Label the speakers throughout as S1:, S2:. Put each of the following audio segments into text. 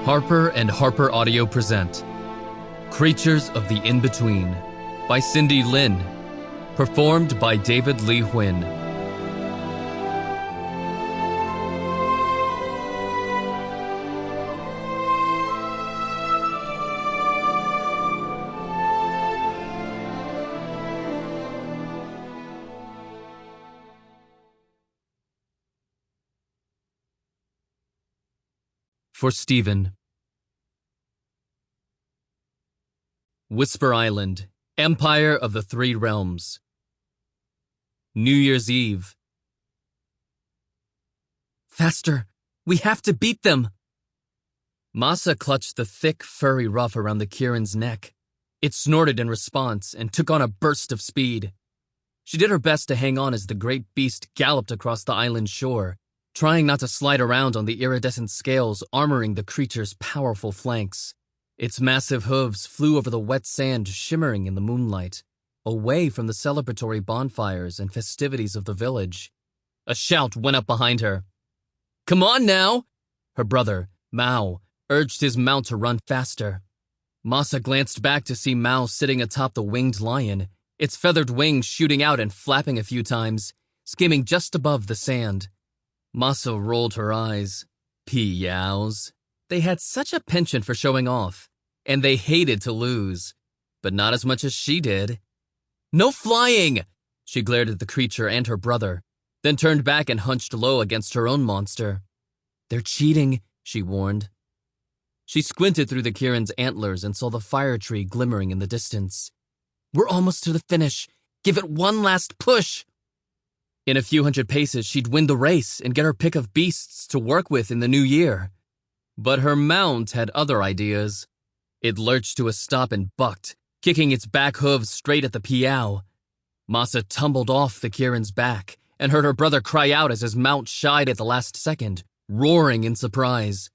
S1: Harper and Harper Audio present Creatures of the In-Between by Cindy Lin, performed by David Lee Huynh. For Stephen. Whisper Island, Empire of the Three Realms. New Year's Eve. Faster! We have to beat them! Masa clutched the thick, furry ruff around the Kirin's neck. It snorted in response and took on a burst of speed. She did her best to hang on as the great beast galloped across the island's shore, trying not to slide around on the iridescent scales armoring the creature's powerful flanks. Its massive hooves flew over the wet sand shimmering in the moonlight, away from the celebratory bonfires and festivities of the village. A shout went up behind her. "Come on now!" Her brother, Mao, urged his mount to run faster. Masa glanced back to see Mao sitting atop the winged lion, its feathered wings shooting out and flapping a few times, skimming just above the sand. Masa rolled her eyes. Piaos. They had such a penchant for showing off, and they hated to lose, but not as much as she did. "No flying!" She glared at the creature and her brother, then turned back and hunched low against her own monster. "They're cheating," she warned. She squinted through the Kirin's antlers and saw the fire tree glimmering in the distance. "We're almost to the finish. Give it one last push!" In a few hundred paces, she'd win the race and get her pick of beasts to work with in the new year. But her mount had other ideas. It lurched to a stop and bucked, kicking its back hooves straight at the Piao. Masa tumbled off the Kirin's back and heard her brother cry out as his mount shied at the last second, roaring in surprise.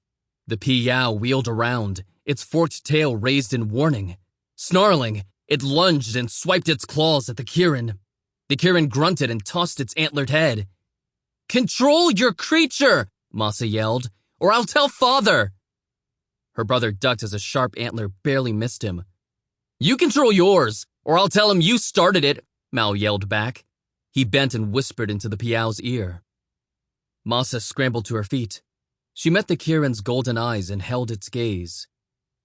S1: The Piao wheeled around, its forked tail raised in warning. Snarling, it lunged and swiped its claws at the Kirin. The Kirin grunted and tossed its antlered head. "Control your creature!" Masa yelled, "or I'll tell father!" Her brother ducked as a sharp antler barely missed him. "You control yours, or I'll tell him you started it," Mao yelled back. He bent and whispered into the Piao's ear. Masa scrambled to her feet. She met the Kirin's golden eyes and held its gaze.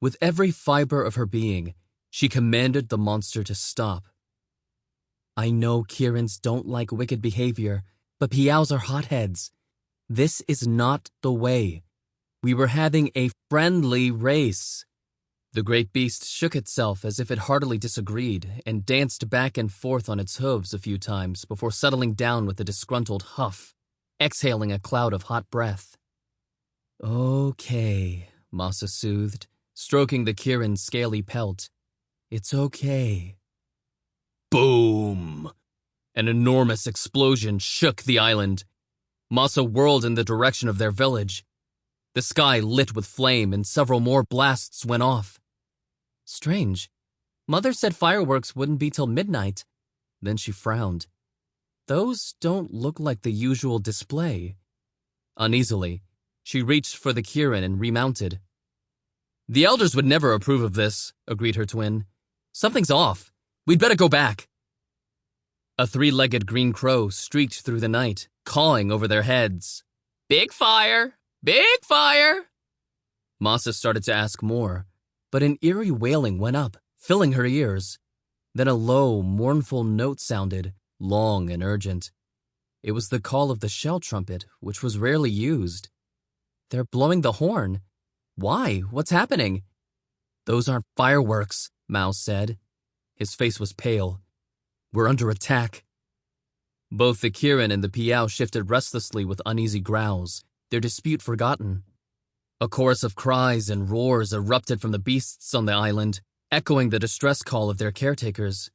S1: With every fiber of her being, she commanded the monster to stop. "I know Kirins don't like wicked behavior, but Piaos are hotheads. This is not the way. We were having a friendly race." The great beast shook itself as if it heartily disagreed and danced back and forth on its hooves a few times before settling down with a disgruntled huff, exhaling a cloud of hot breath. "Okay," Masa soothed, stroking the Kirin's scaly pelt. "It's okay." Boom! An enormous explosion shook the island. Masa whirled in the direction of their village. The sky lit with flame and several more blasts went off. Strange. Mother said fireworks wouldn't be till midnight. Then she frowned. Those don't look like the usual display. Uneasily, she reached for the Kirin and remounted. "The elders would never approve of this," agreed her twin. "Something's off. We'd better go back." A three-legged green crow streaked through the night, cawing over their heads. "Big fire! Big fire!" Masa started to ask more, but an eerie wailing went up, filling her ears. Then a low, mournful note sounded, long and urgent. It was the call of the shell trumpet, which was rarely used. "They're blowing the horn. Why? What's happening?" "Those aren't fireworks," Mao said. His face was pale. "We're under attack." Both the Kirin and the Piao shifted restlessly with uneasy growls, their dispute forgotten. A chorus of cries and roars erupted from the beasts on the island, echoing the distress call of their caretakers.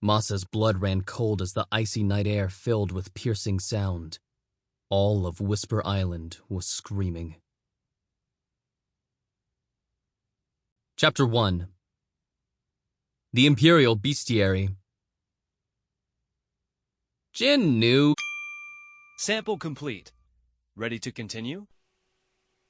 S1: Masa's blood ran cold as the icy night air filled with piercing sound. All of Whisper Island was screaming. Chapter 1. The Imperial Bestiary. Jin knew.
S2: Sample complete. Ready to continue?